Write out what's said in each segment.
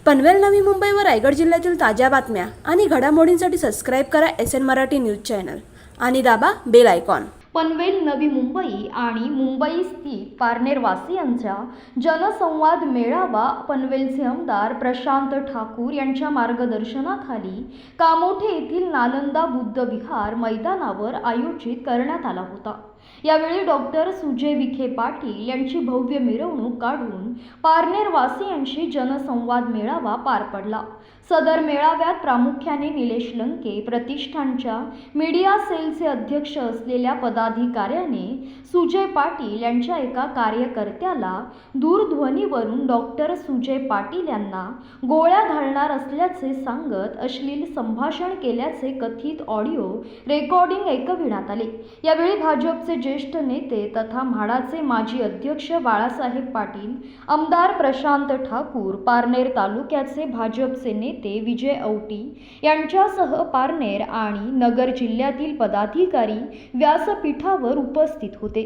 पनवेल नवी मुंबई व रायगड जिल्ह्यातील ताज्या बातम्या आणि घडामोडींसाठी सबस्क्राईब करा SN मराठी न्यूज चॅनल आणि दाबा बेल आयकॉन। पनवेल नवी मुंबई आणि मुंबई स्थित पारनेरवासियांचा जनसंवाद मेळावा पनवेलचे आमदार प्रशांत ठाकूर यांच्या मार्गदर्शनाखाली कामोठे येथील नालंदा बुद्ध विहार मैदानावर आयोजित करण्यात आला होता। यावेळी डॉक्टर सुजय विखे पाटील यांची भव्य मिरवणूक काढून पारनेरवासियांशी जनसंवाद मेळावा पार पडला। सदर मेळाव्यात प्रामुख्याने निलेश लंके प्रतिष्ठानच्या मीडिया सेलचे अध्यक्ष असलेल्या पदाधिकाऱ्याने सुजय पाटील यांच्या एका कार्यकर्त्याला दूरध्वनीवरून डॉक्टर सुजय पाटील यांना गोळ्या घालणार असल्याचे सांगत अश्लील संभाषण केल्याचे कथित ऑडिओ रेकॉर्डिंग ऐकविण्यात आले। यावेळी भाजपचे ज्येष्ठ नेते तथा म्हाडाचे माजी अध्यक्ष बाळासाहेब पाटील, आमदार प्रशांत ठाकूर, पारनेर तालुक्याचे भाजपचे नेते विजय औटी यांच्यासह पारनेर आणि नगर जिल्ह्यातील पदाधिकारी व्यासपीठावर उपस्थित होते।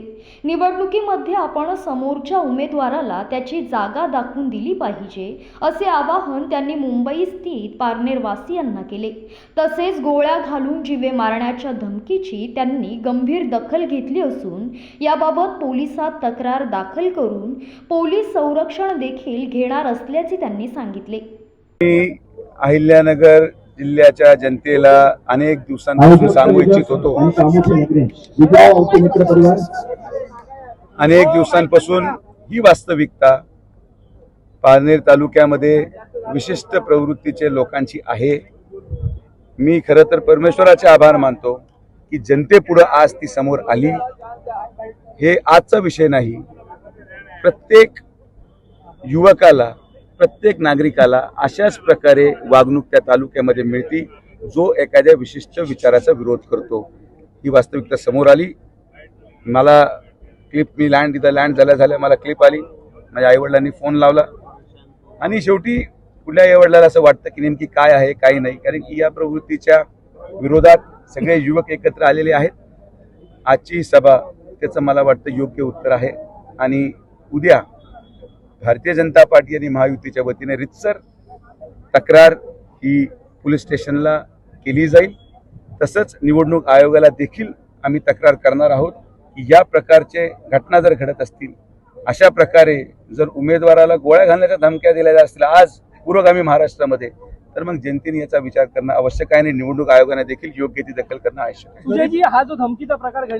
निवडणुकीमध्ये आपण समोरच्या उमेदवाराला त्याची जागा दाखवून दिली पाहिजे असे आवाहन त्यांनी मुंबई स्थित पारनेरवासियांना केले। तसेच गोळ्या घालून जीवे मारण्याच्या धमकीची त्यांनी गंभीर दखल घेतली असून याबाबत पोलिसात तक्रार दाखल करून पोलीस संरक्षण देखील घेणार असल्याचे त्यांनी सांगितले। अहिल्यानगर जिल्ह्याच्या जनतेला अनेक दिवसांपासून सांगू इच्छित होतो। अनेक दिवसांपासून ही वास्तविकता पारनेर तालुक्यामध्ये विशिष्ट प्रवृत्तीचे लोकांची आहे। मी खरं तर परमेश्वराचे आभार मानतो की जनतेपुढे आज ती समोर आली। हे आजचा विषय नाही, प्रत्येक युवकाला, प्रत्येक नागरिकाला अशाच प्रकारे वागणूक त्या तालुक्यामध्ये मिळती जो एखाद्या विशिष्ट विचाराचा विरोध करतो। ही वास्तविकता समोर आली। मला क्लिप, मी इथं लँड झाल्या मला क्लिप आली, माझ्या आईवडिलांनी फोन लावला आणि शेवटी कुठल्या आईवडिलाला असं वाटतं की नेमकी काय आहे काय नाही, कारण की या प्रवृत्तीच्या विरोधात सगळे युवक एकत्र आलेले आहेत। आजची सभा त्याचं मला वाटतं योग्य उत्तर आहे आणि उद्या भारतीय जनता पार्टी आणि महायुतीच्या वतीने रितसर तक्रार ही पोलीस स्टेशनला केली जाईल। तसंच निवडणूक आयोगाला देखील आम्ही तक्रार करणार आहोत की या प्रकारचे घटना जर घडत असतील, अशा प्रकारे जर उमेदवाराला गोळ्या घालण्याच्या धमक्या दिल्या जात असतील आज पुरोगामी महाराष्ट्रामध्ये, तर मग जनतेने याचा विचार करणं आवश्यक आहे आणि निवडणूक आयोगाने देखील योग्य ती दखल करणं आवश्यक आहे। सुजयजी, हा जो धमकीचा प्रकार घडला